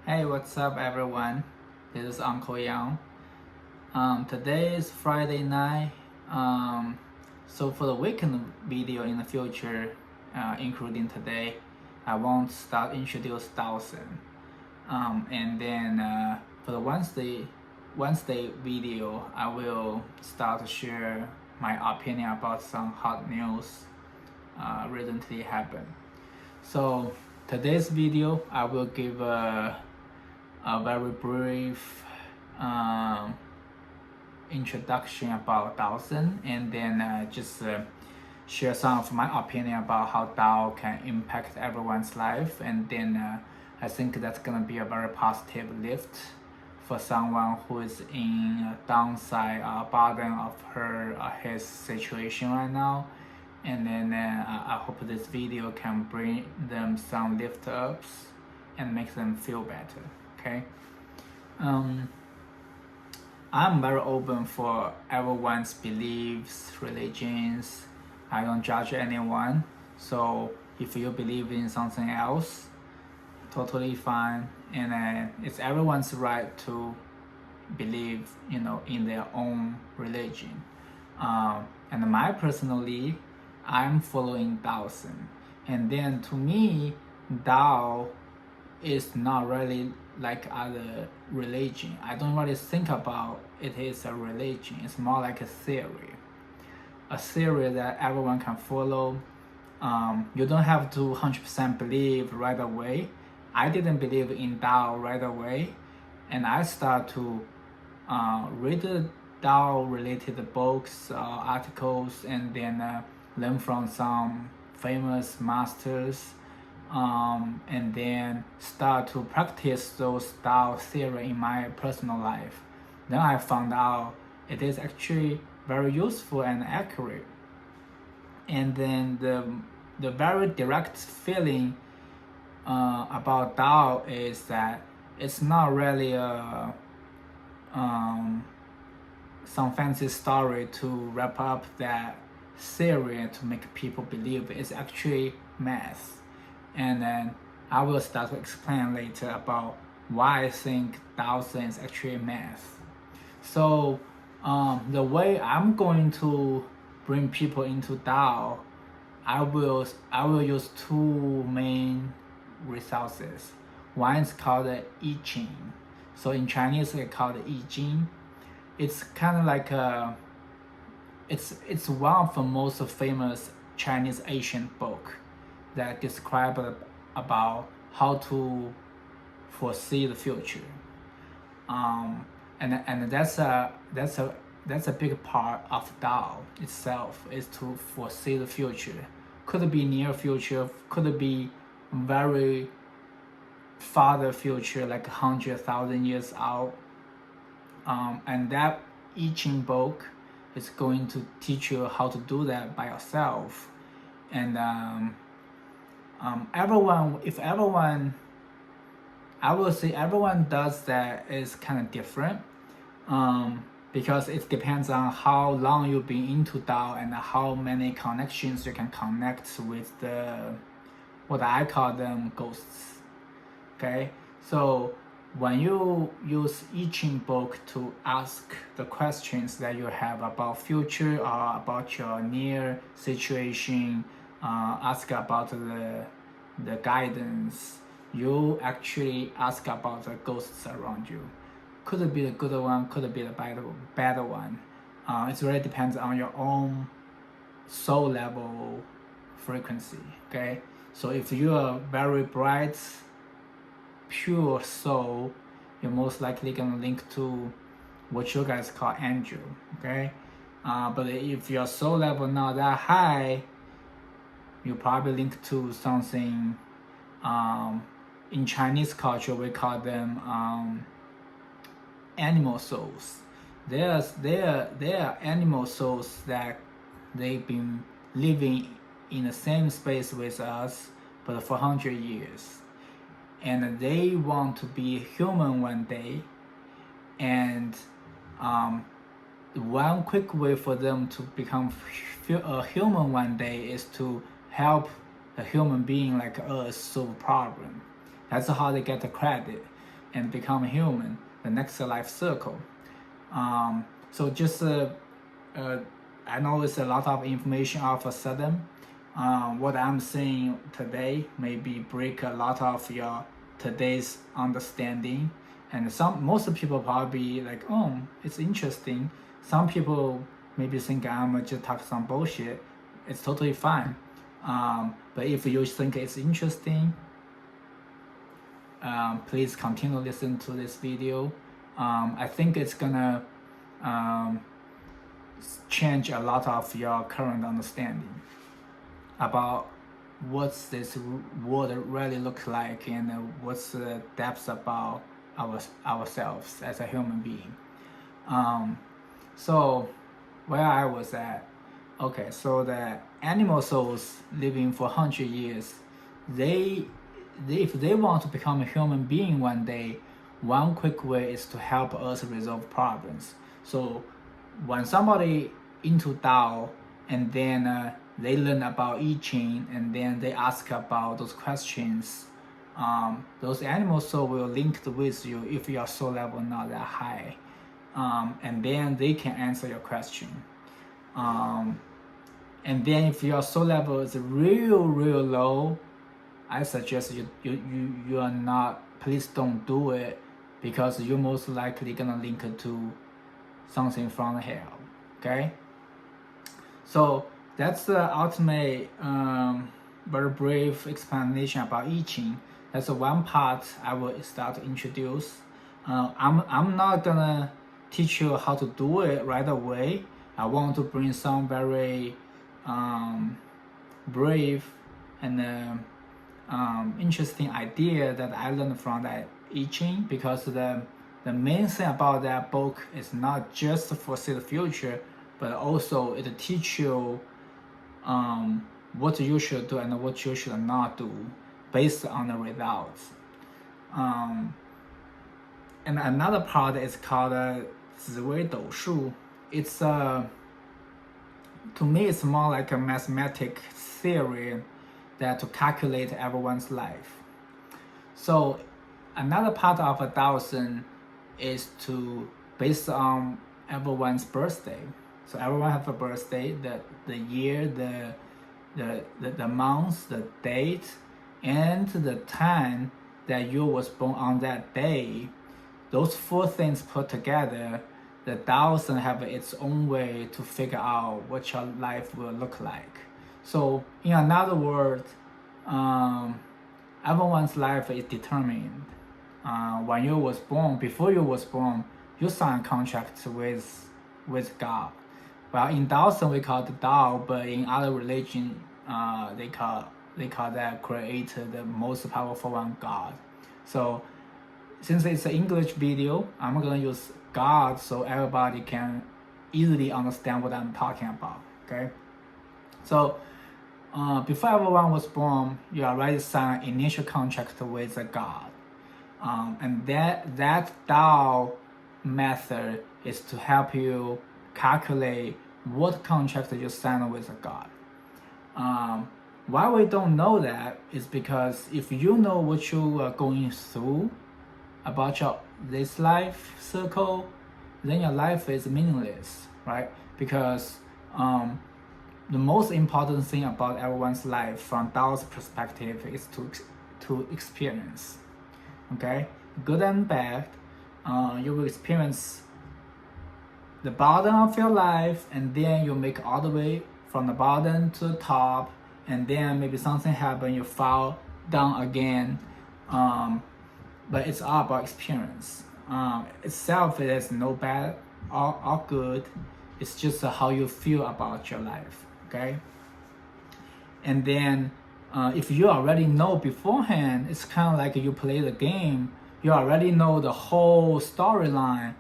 Hey, what's up, everyone? This is Uncle Yang. Today is Friday night. So for the weekend video in the future, including today, I want to start introduce Taoism. And then for the Wednesday video, I will start to share my opinion about some hot news recently happened. So today's video, I will give a very brief introduction about Taoism, and then just share some of my opinion about how Tao can impact everyone's life. And then I think that's gonna be a very positive lift for someone who is in a downside bottom of her or his situation right now. And then I hope this video can bring them some lift ups and make them feel better. Okay. I'm very open for everyone's beliefs, religions. I don't judge anyone. So if you believe in something else, totally fine. And it's everyone's right to believe, in their own religion. And my personally, I'm following Taoism. And then to me, Tao is not really like other religion. I don't really think about it is a religion. It's more like a theory that everyone can follow. You don't have to 100% believe right away. I didn't believe in Tao right away, and I start to read the Tao related books, articles, and then learn from some famous masters, and then start to practice those Tao theory in my personal life. Then I found out it is actually very useful and accurate. And then the very direct feeling about Tao is that it's not really some fancy story to wrap up that theory and to make people believe it's actually math. And then I will start to explain later about why I think Taoism is actually math. So the way I'm going to bring people into Tao, I will use two main resources. One is called the I Ching. So in Chinese it's called I Ching. It's kind of like it's one of the most famous Chinese ancient book that describe about how to foresee the future. And that's a big part of Tao itself, is to foresee the future. Could be near future, could be very farther future, like 100,000 years out. And that I Ching book is going to teach you how to do that by yourself. And I will say everyone does that is kind of different, because it depends on how long you've been into Tao and how many connections you can connect with what I call them ghosts. Okay, so when you use I Ching book to ask the questions that you have about future or about your near situation, ask about the guidance, you actually ask about the ghosts around you. Could it be the good one, could it be the bad one? It really depends on your own soul level frequency. Okay, so if you are very bright, pure soul, you're most likely gonna link to what you guys call angel. Okay, but if your soul level not that high, you probably link to something. In Chinese culture, we call them animal souls. They are animal souls that they've been living in the same space with us, but for 100 years. And they want to be human one day. And one quick way for them to become a human one day is to help a human being like us solve a problem. That's how they get the credit. and become human, the next life circle. So just I know it's a lot of information all of a sudden. What I'm saying today maybe break a lot of your today's understanding, and most people probably like, oh, it's interesting. Some people maybe think I'm just talking some bullshit. It's totally fine. But if you think it's interesting, please continue listen to this video. I think it's gonna change a lot of your current understanding about what's this world really look like, and what's the depth about ourselves as a human being. So where I was at, okay, so the animal souls living for 100 years, if they want to become a human being one day, one quick way is to help us resolve problems. So when somebody into Tao, and then they learn about I Ching, and then they ask about those questions, those animal soul will link with you if your soul level not that high, and then they can answer your question. And then if your soul level is real low, I suggest you are not, please don't do it, because you're most likely gonna link it to something from hell. Okay, so that's the ultimate very brief explanation about I Ching. That's the one part I will start to introduce. I'm not gonna teach you how to do it right away. I want to bring some very brave and interesting idea that I learned from that I Ching, because the main thing about that book is not just to foresee the future, but also it teach you what you should do and what you should not do based on the results. And another part is called 紫微斗数. It's to me it's more like a mathematic theory that to calculate everyone's life. So another part of a Taoism is to based on everyone's birthday. So everyone have a birthday, the year, the month, the date, and the time that you was born on that day. Those four things put together, the Taoism have its own way to figure out what your life will look like. So in another word, everyone's life is determined. When you was born, before you was born, you sign a contract with God. Well, in Taoism we call it Tao, but in other religion, they call that Creator, the most powerful one, God. So since it's an English video, I'm gonna use God so everybody can easily understand what I'm talking about. Okay, so before everyone was born, you already signed initial contract with a God, and that Tao method is to help you calculate what contract you sign with a God. Why we don't know that is because if you know what you are going through about this life circle, then your life is meaningless, right? Because the most important thing about everyone's life from Tao's perspective is to experience. Okay, good and bad, you will experience the bottom of your life, and then you make all the way from the bottom to the top, and then maybe something happen, you fall down again. But it's all about experience. Itself, it is no bad or good. It's just how you feel about your life. Okay. And then if you already know beforehand, it's kind of like you play the game. You already know the whole storyline,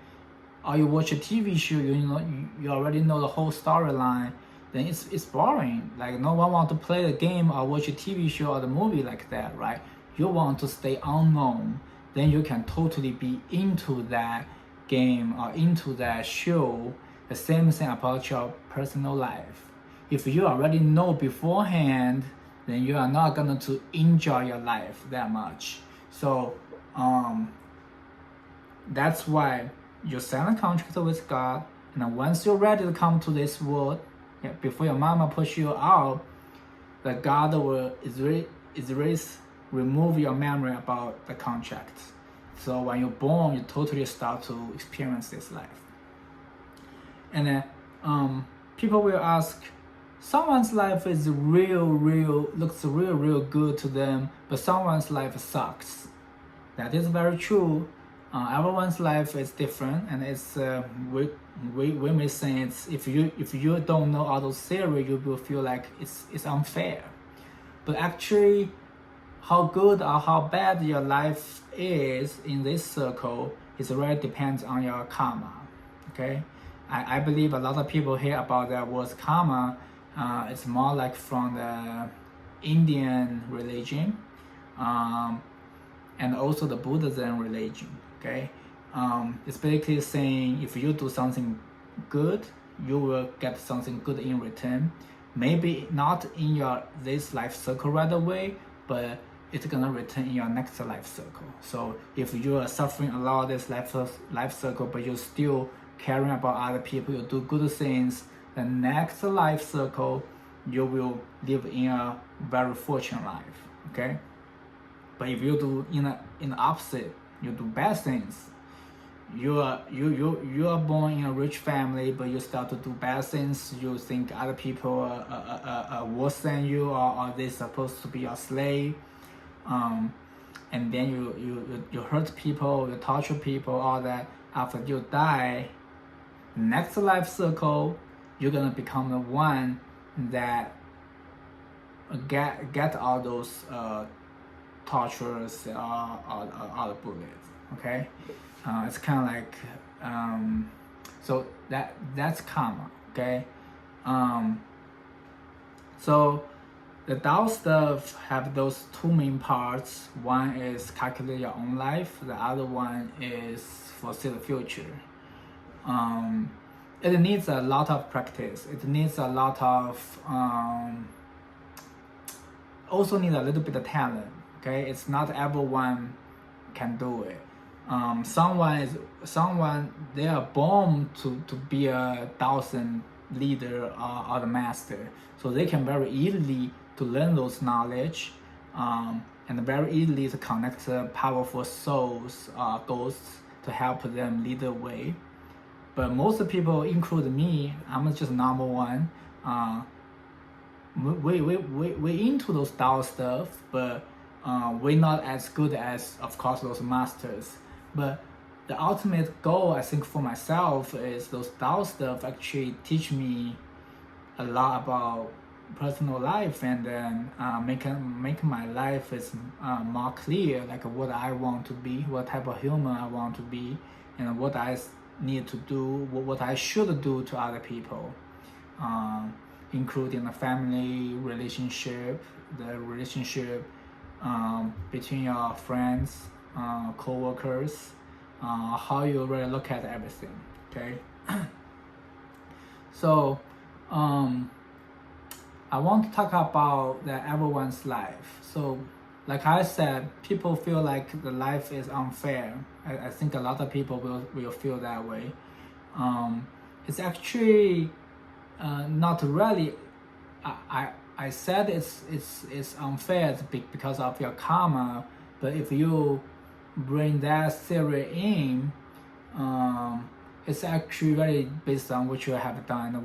or you watch a TV show. You already know the whole storyline. Then it's boring. Like no one want to play the game or watch a TV show or the movie like that, right? You want to stay unknown. Then you can totally be into that game or into that show. The same thing about your personal life. If you already know beforehand, then you are not going to enjoy your life that much. So That's why you sign a contract with God, and once you're ready to come to this world, before your mama push you out, the God will erase, remove your memory about the contract. So when you're born, you totally start to experience this life. And then people will ask, someone's life is looks real good to them, but someone's life sucks. That is very true. Everyone's life is different, and it's we may say it's if you don't know all those theory, you will feel like it's unfair. But actually, how good or how bad your life is in this circle is really depends on your karma. Okay, I believe a lot of people hear about that word karma. It's more like from the Indian religion. And also the Buddhism religion. Okay, it's basically saying if you do something good, you will get something good in return. Maybe not in your this life circle right away, but it's gonna return in your next life circle. So if you are suffering a lot of this life circle, but you're still caring about other people, you do good things, the next life circle you will live in a very fortunate life. Okay. But if you do in the opposite, you do bad things. You are born in a rich family, but you start to do bad things. You think other people are worse than you, or they're supposed to be your slave. And then you hurt people, you torture people, all that. After you die, next life circle, you're gonna become the one that get all those torturers or the bullets. Okay, it's kind of like so that's karma. Okay, so the Tao stuff have those two main parts. One is calculate your own life. The other one is foresee the future. It needs a lot of practice. It needs a lot of also need a little bit of talent. Okay, it's not everyone can do it. Someone they are born to be a Taoism leader or the master, so they can very easily to learn those knowledge, and very easily to connect powerful souls, ghosts, to help them lead the way. But most people, including me, I'm just number one. We into those Tao stuff, but we're not as good as, of course, those masters. But the ultimate goal, I think, for myself is those Tao stuff actually teach me a lot about personal life, and then make my life is more clear, like what I want to be, what type of human I want to be, and what I need to do, what I should do to other people, including the family relationship, the relationship between your friends, co-workers, how you really look at everything. Okay. So I want to talk about everyone's life. So like I said, people feel like the life is unfair. I think a lot of people will feel that way. It's actually not really. I said it's unfair because of your karma, but if you bring that theory in, it's actually very based on what you have done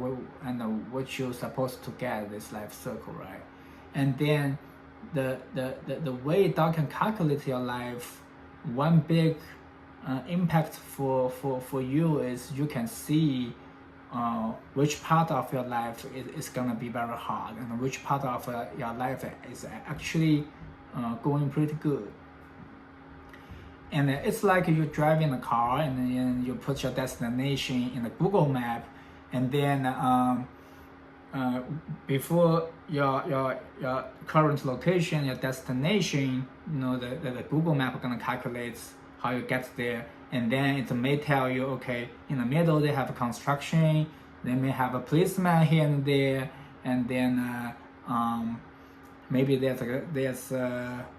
and what you're supposed to get this life circle, right? And then the way Tao can calculate your life, one big impact for you is you can see which part of your life is gonna be very hard, and which part of your life is actually going pretty good. And it's like you're driving a car, and then you put your destination in the Google map, and then before your current location, your destination, the Google map is gonna calculate how you get there, and then it may tell you, okay, in the middle they have a construction, they may have a policeman here and there, and then maybe there's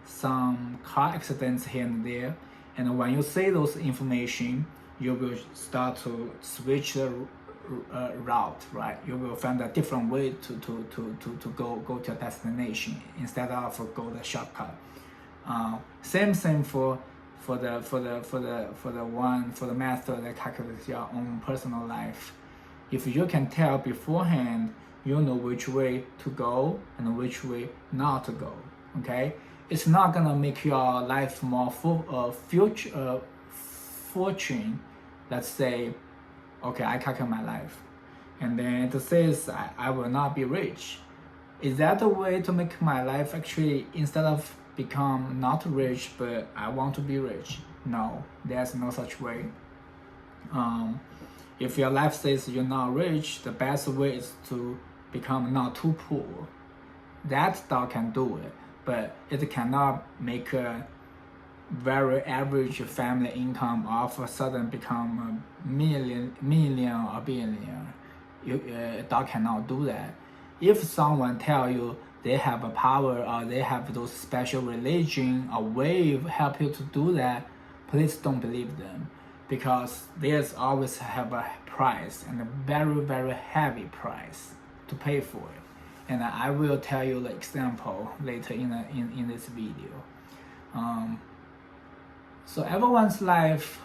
some car accidents here and there, And when you see those information, you will start to switch the route, right? You will find a different way to go to a destination instead of go the shortcut. Same thing for the method that calculates your own personal life. If you can tell beforehand, you know which way to go and which way not to go. Okay, it's not gonna make your life more fortune. Let's say, okay, I calculate my life, and then it says I will not be rich. Is that the way to make my life actually, instead of become not rich, but I want to be rich? No, there's no such way. If your life says you're not rich, the best way is to become not too poor. That Tao can do it, but it cannot make a very average family income all of a sudden become a million or billionaire. Tao cannot do that. If someone tell you they have a power or they have those special religion or way help you to do that, please don't believe them, because there's always have a price, and a very heavy price to pay for it. And I will tell you the example later in this video. So everyone's life,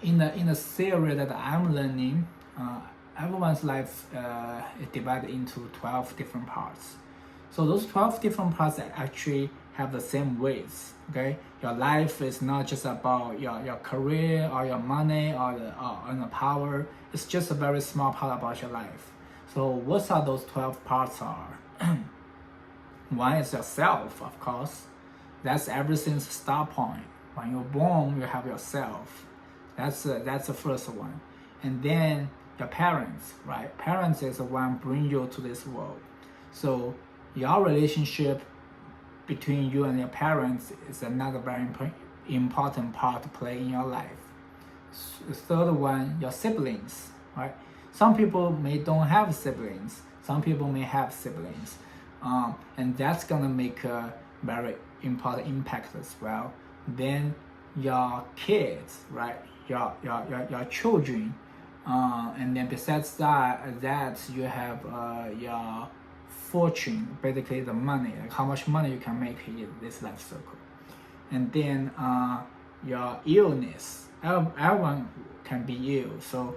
in the theory that I'm learning, everyone's life is divided into 12 different parts. So those 12 different parts actually have the same weights. Okay, your life is not just about your career or your money or the power. It's just a very small part about your life. So what are those 12 parts are? One is yourself, of course. That's everything's start point. When you're born, you have yourself. That's the first one. And then your parents, right? Parents is the one bring you to this world. So your relationship between you and your parents is another very important part to play in your life. The third one, your siblings, right? Some people don't have siblings. Some people may have siblings. And that's gonna make a very important impact as well. Then your kids, right? Your children. And then besides that you have your fortune, basically the money, like how much money you can make in this life circle. And then your illness. Everyone can be ill. So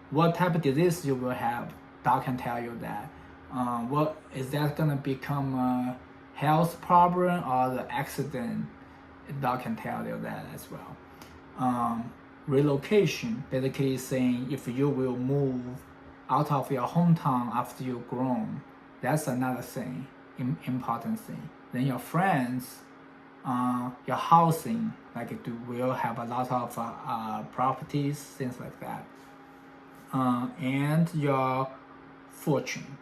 what type of disease you will have, Tao can tell you that. What is that gonna become a health problem or the accident? Tao can tell you that as well. Relocation, basically saying if you will move out of your hometown after you're grown, that's another thing, important thing. Then your friends, your housing, like you will have a lot of properties, things like that. And your fortune.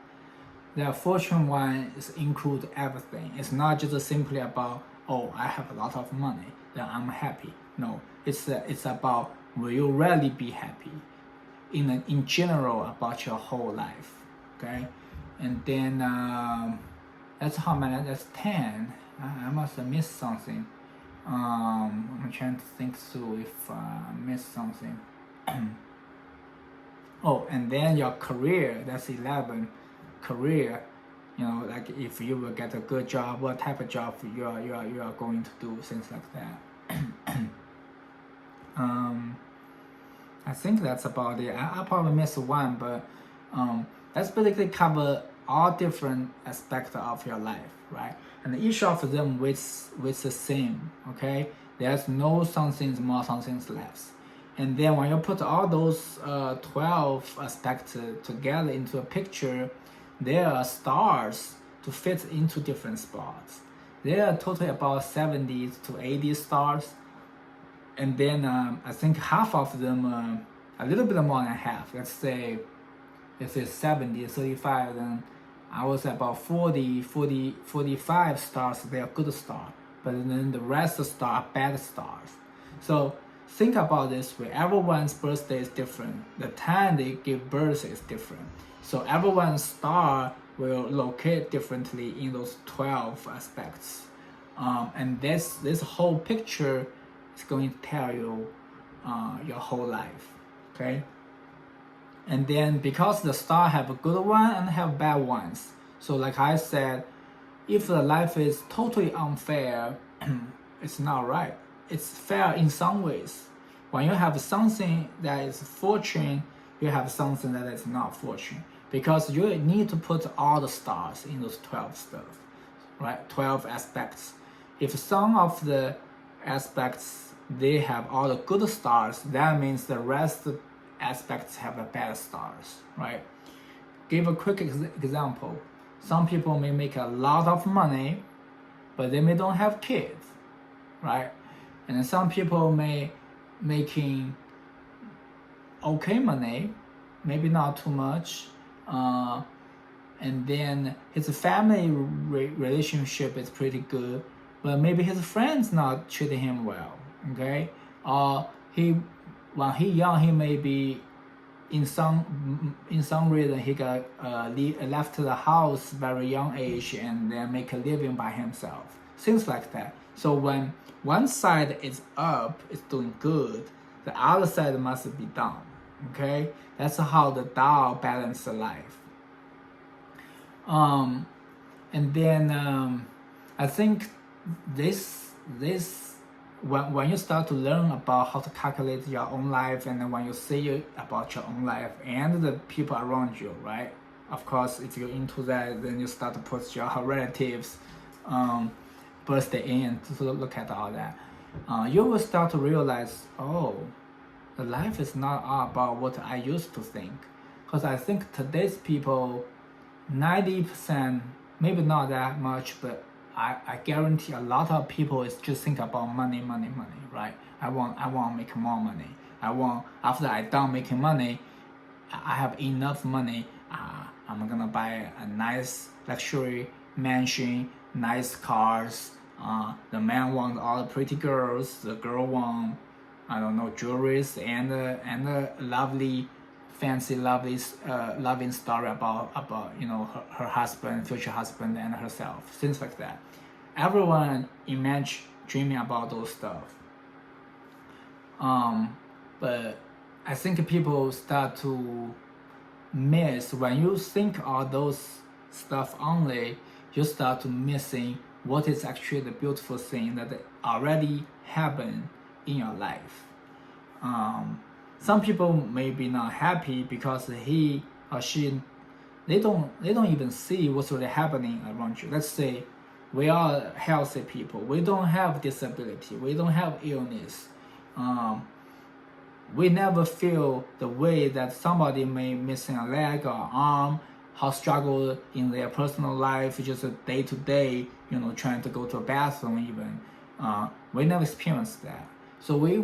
The fortune one is include everything. It's not just simply about, oh, I have a lot of money, then I'm happy. No, it's about, will you really be happy in general about your whole life, okay? And then that's how many. That's 10. I must have missed something. I'm trying to think through if I missed something. Oh, and then your career. That's 11. Career. You know, like if you will get a good job, what type of job you are going to do, things like that. I think that's about it. I probably missed one, but that's basically cover all different aspects of your life, right? And each of them with the same, okay? There's no something's more, something's less. And then when you put all those 12 aspects together into a picture, there are stars to fit into different spots. There are totally about 70 to 80 stars. And then I think half of them, a little bit more than half, let's say if it's 70, 35, then I would say about 45 stars, they are good stars. But then the rest of the stars are bad stars. So think about this way, everyone's birthday is different. The time they give birth is different. So everyone's star will locate differently in those 12 aspects. And this whole picture it's going to tell you your whole life. Okay. And then because the star have a good one and have bad ones, so like I said, if the life is totally unfair, it's not right. It's fair in some ways. When you have something that is fortune, you have something that is not fortune, because you need to put all the stars in those 12 stuff, right? 12 aspects. If some of the aspects they have all the good stars, that means the rest aspects have a bad stars, right? Give a quick example. Some people may make a lot of money, but they may don't have kids, right? And some people may making okay money, maybe not too much, and then his family relationship is pretty good, but maybe his friends not treating him well, okay? Or when he young, he may be in some reason he got left the house very young age and then make a living by himself, things like that. So when one side is up, it's doing good, the other side must be down. Okay, that's how the Tao balance the life. And then I think this when you start to learn about how to calculate your own life, and then when you see about your own life and the people around you, right? Of course, if you're into that, then you start to put your relatives birthday in to look at all that. You will start to realize, oh, the life is not all about what I used to think. Because I think today's people, 90%, maybe not that much, but I guarantee a lot of people is just think about money, right? I want to make more money. After I done making money, I have enough money. I'm gonna buy a nice luxury mansion, nice cars. The man wants all the pretty girls. The girl want, I don't know, jewelries and a lovely, fancy, loving story about her husband, future husband, and herself, things like that. Everyone dreaming about those stuff. But I think people start to miss, when you think all those stuff only, you start to missing what is actually the beautiful thing that already happened in your life. Some people may be not happy because he or she they don't even see what's really happening around you. Let's say we are healthy people. We don't have disability. We don't have illness. We never feel the way that somebody may missing a leg or arm, how struggle in their personal life, just a day to day, trying to go to a bathroom even. We never experience that. So we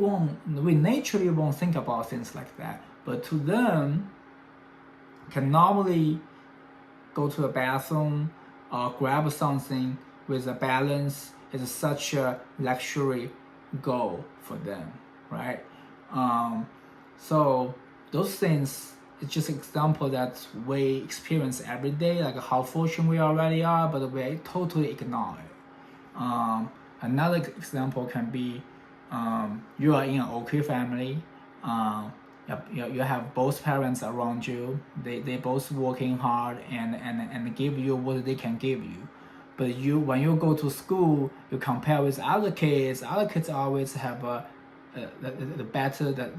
naturally won't think about things like that. But to them, can normally go to a bathroom or grab something with a balance is such a luxury goal for them, right? So those things, it's just an example that we experience every day, like how fortunate we already are, but we totally ignore it. Another example can be you are in an okay family. You have both parents around you. They both working hard and give you what they can give you. But when you go to school, you compare with other kids. Other kids always have the better, the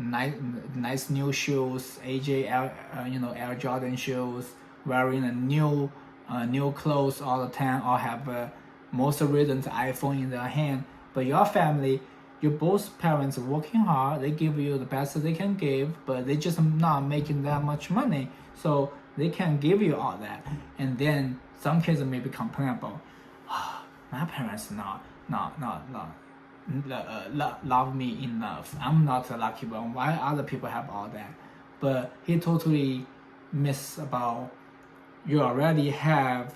nice new shoes, Air Jordan shoes, wearing a new clothes all the time, or have most recent iPhone in their hand. But your family, your both parents are working hard. They give you the best they can give, but they just not making that much money, so they can give you all that. And then some kids maybe complain about, my parents not love me enough. I'm not the lucky one. Why other people have all that? But he totally miss about you already have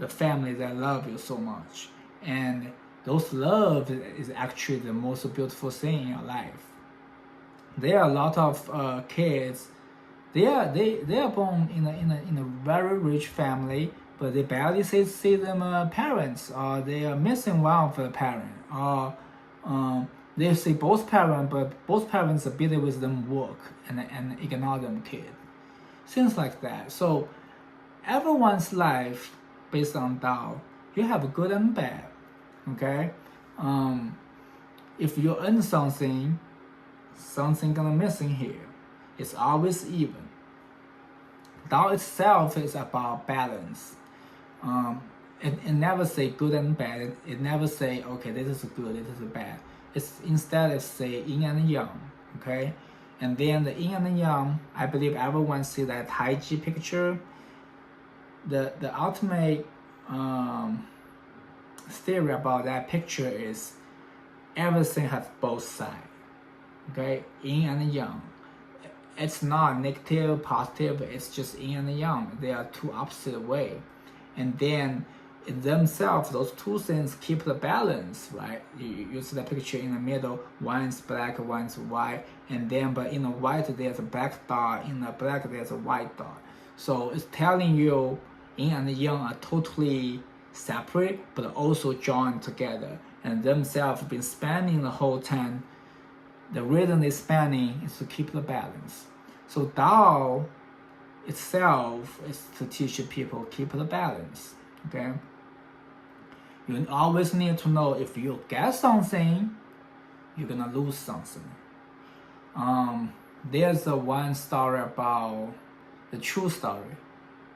the family that love you so much, and those love is actually the most beautiful thing in your life. There are a lot of kids. They are born in a very rich family, but they barely see them parents, or they are missing one of the parents, or They see both parents, but both parents are busy with them work and ignore them kid. Things like that. So everyone's life based on Tao, you have good and bad. Okay? If you earn something, something gonna missing here. It's always even. Tao itself is about balance. It never say good and bad. It never say, okay, this is good, this is bad. It's instead it say yin and yang, okay? And then the yin and yang, I believe everyone see that Tai Chi picture. The ultimate theory about that picture is everything has both sides, okay? Yin and yang. It's not negative, positive, it's just yin and yang. They are two opposite way. And then in themselves, those two things keep the balance, right? You see the picture in the middle, one's black, one's white, and then but in the white there's a black dot, in the black there's a white dot. So it's telling you yin and yang are totally separate, but also joined together, and themselves been spanning the whole time. The reason they're spanning is to keep the balance. So Tao itself is to teach people keep the balance. Okay. You always need to know if you get something, you're gonna lose something. There's a one story about the true story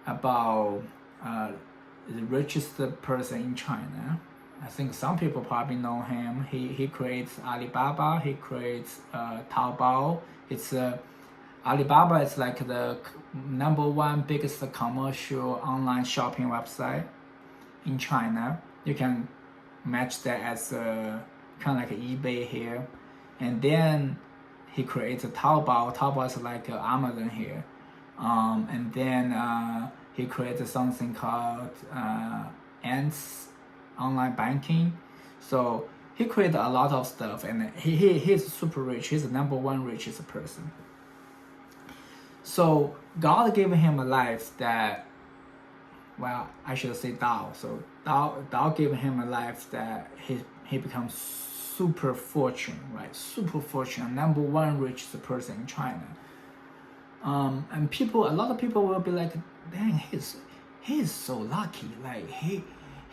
about the richest person in China. I think some people probably know him. He creates Alibaba. He creates Taobao. It's Alibaba is like the number one biggest commercial online shopping website in China. You can match that as kind of like eBay here. And then he creates a Taobao. Taobao is like Amazon here. And then he created something called Ants online banking. So he created a lot of stuff, and he's super rich. He's the number one richest person. So God gave him a life that, well, I should say Tao. So Tao gave him a life that he becomes super fortunate, right? Super fortunate, number one richest person in China. And a lot of people will be like, dang, he's so lucky. Like he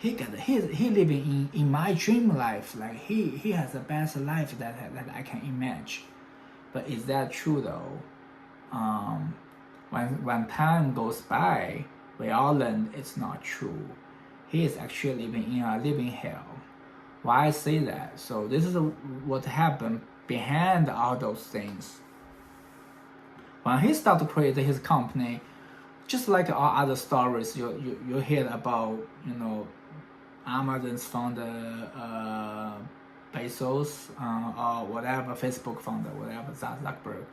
living in my dream life. Like he has the best life that I can imagine. But is that true though? When time goes by, we all learn it's not true. He is actually living in a living hell. Why I say that? So this is what happened behind all those things. When he started to create his company, just like all other stories you hear about, Amazon's founder Bezos or whatever, Facebook founder, whatever, Zuckerberg.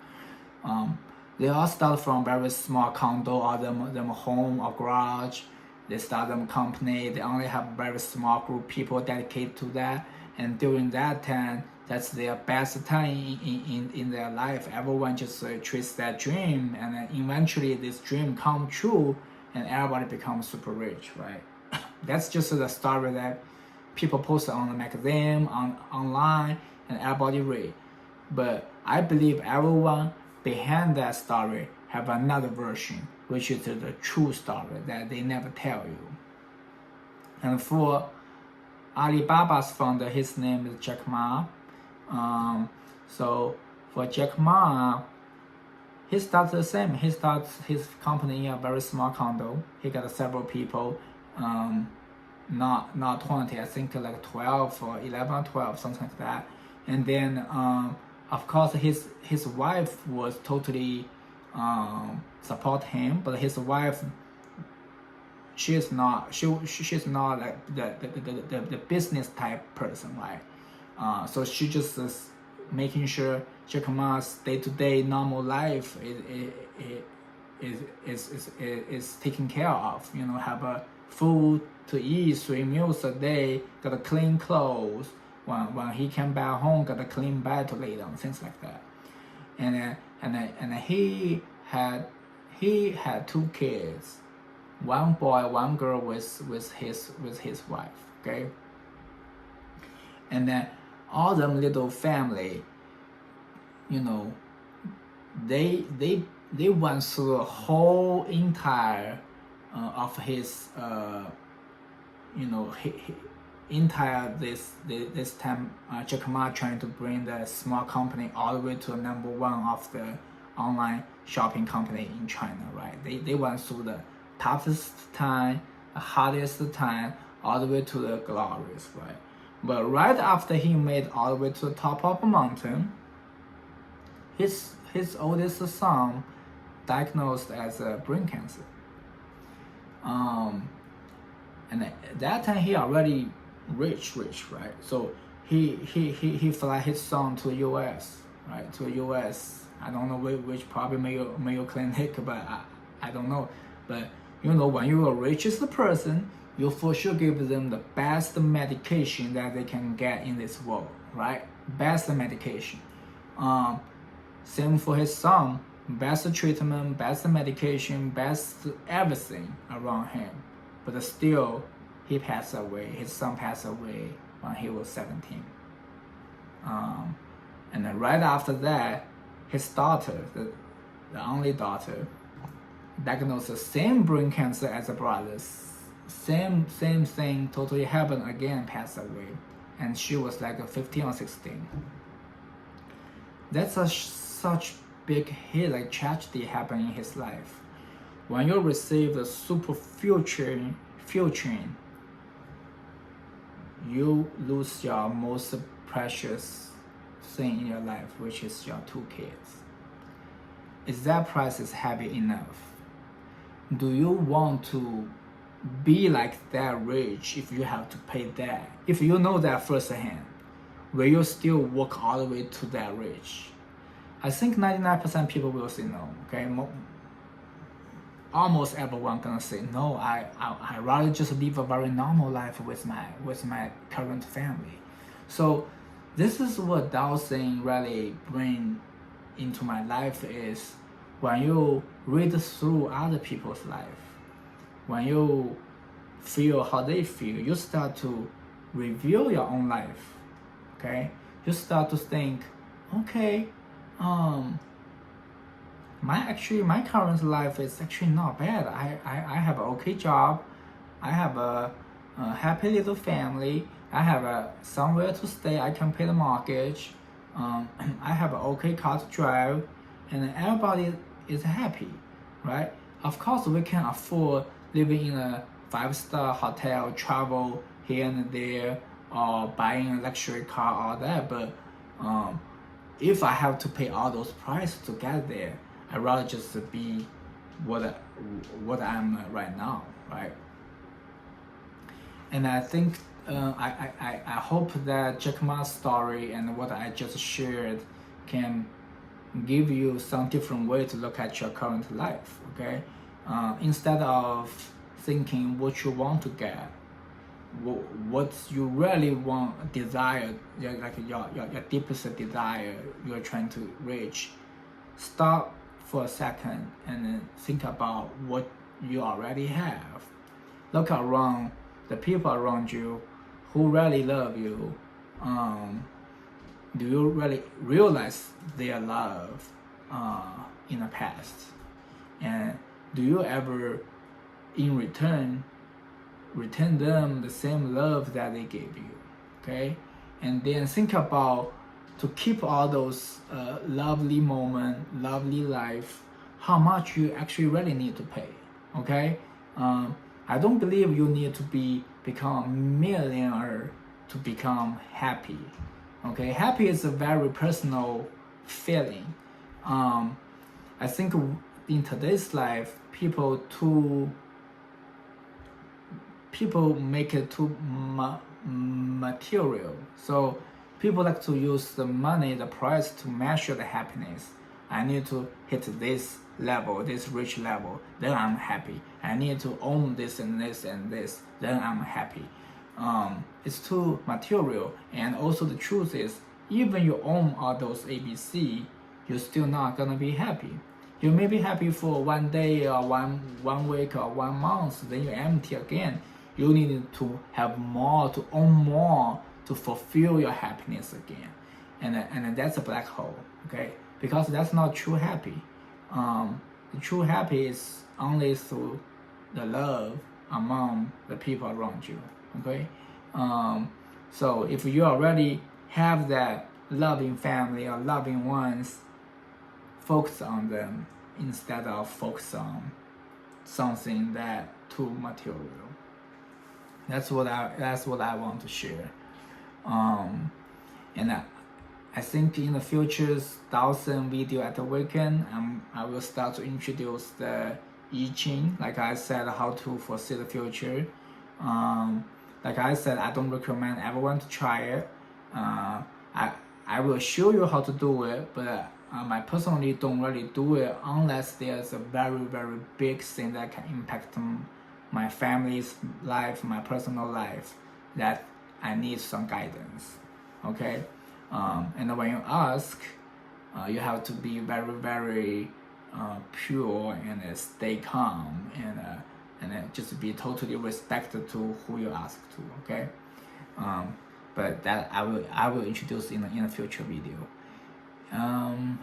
They all start from very small condo or them home or garage. They start them company. They only have a very small group of people dedicated to that. And during that time, that's their best time in their life. Everyone just chase that dream, and then eventually this dream come true, and everybody becomes super rich, right? That's just the story that people post on the magazine, online, and everybody read. But I believe everyone behind that story have another version, which is the true story that they never tell you. And for Alibaba's founder, his name is Jack Ma. So for Jack Ma, he starts the same. He starts his company in a very small condo. He got several people, not 20, I think like 12 or 11 or 12, something like that. And then of course his wife was totally support him, but his wife, she's not like the business type person, right? So she just is making sure Jack Ma's day-to-day normal life is taken care of. Have a food to eat, 3 meals a day, got a clean clothes. When he came back home, got a clean bed to lay down, things like that. And he had 2 kids, 1 boy, 1 girl with his wife. Okay. And then all them little family, you know, they went through a whole entire of his entire this time Jack Ma trying to bring the small company all the way to number one of the online shopping company in China, right? They went through the toughest time, the hardest time, all the way to the glories, right? But right after he made all the way to the top of the mountain, his oldest son diagnosed as a brain cancer. And at that time he already rich, right? So he fly his son to US, right? To US. I don't know which probably Mayo Clinic, but I don't know. But you know, when you're the richest person, you for sure give them the best medication that they can get in this world, right? Best medication. Same for his son. Best treatment, best medication, best everything around him. But still, he passed away. His son passed away when he was 17. And then right after that, his daughter, the only daughter, diagnosed the same brain cancer as the brothers. Same thing totally happened again, passed away. And she was like 15 or 16. That's such big hit, like tragedy happened in his life. When you receive the super future, you lose your most precious thing in your life, which is your 2 kids. Is that price is heavy enough? Do you want to be like that rich if you have to pay that? If you know that firsthand, will you still work all the way to that rich? I think 99% people will say no, okay? Almost everyone gonna say no. I rather just live a very normal life with my current family. So this is what Taoism really bring into my life is when you read through other people's life, when you feel how they feel, you start to review your own life, okay? You start to think, okay, my current life is actually not bad. I have an okay job. I have a happy little family. I have somewhere to stay. I can pay the mortgage. I have an okay car to drive, and everybody is happy, right? Of course, we can afford living in a 5-star hotel, travel here and there, or buying a luxury car, all that. But if I have to pay all those prices to get there, I'd rather just be what I'm right now, right? And I think I hope that Jack Ma's story and what I just shared can give you some different way to look at your current life, okay? Instead of thinking what you want to get, what you really want, desire, like your deepest desire you're trying to reach, stop for a second and then think about what you already have. Look around the people around you who really love you. Do you really realize their love in the past? And do you ever, in return them the same love that they gave you? Okay? And then think about to keep all those lovely moments, lovely life, how much you actually really need to pay. Okay? I don't believe you need to become a millionaire to become happy. Okay? Happy is a very personal feeling. I think in today's life, people make it too material. So people like to use the money, the price to measure the happiness. I need to hit this level, this rich level, then I'm happy. I need to own this and this and this, then I'm happy. It's too material. And also the truth is, even you own all those ABC, you're still not gonna be happy. You may be happy for 1 day or one week or 1 month, then you're empty again. You need to have more, to own more, to fulfill your happiness again, and that's a black hole. Okay, because that's not true happy. The true happy is only through the love among the people around you. Okay, so if you already have that loving family or loving ones, focus on them instead of focus on something that too material. That's what I want to share. And I think in the future's Taoism video at the weekend, I will start to introduce the I Ching. Like I said, how to foresee the future. Like I said, I don't recommend everyone to try it. I will show you how to do it, but I personally don't really do it unless there's a very, very big thing that can impact my family's life, my personal life, that I need some guidance. Okay, and when you ask, you have to be very, very pure and stay calm and just be totally respected to who you ask to. Okay, but that I will introduce in a future video. I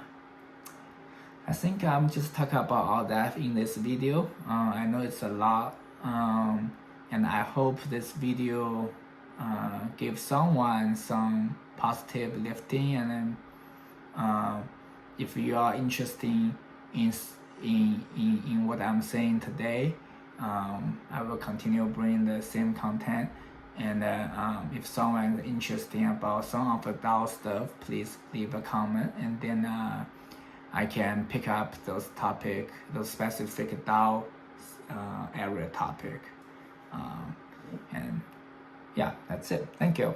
think I'm just talking about all that in this video. I know it's a lot, and I hope this video gives someone some positive lifting. And then if you are interested in what I'm saying today, I will continue bringing the same content. And if someone is interested about some of the Tao stuff, please leave a comment, and then I can pick up those specific Tao area topic. And yeah, that's it. Thank you.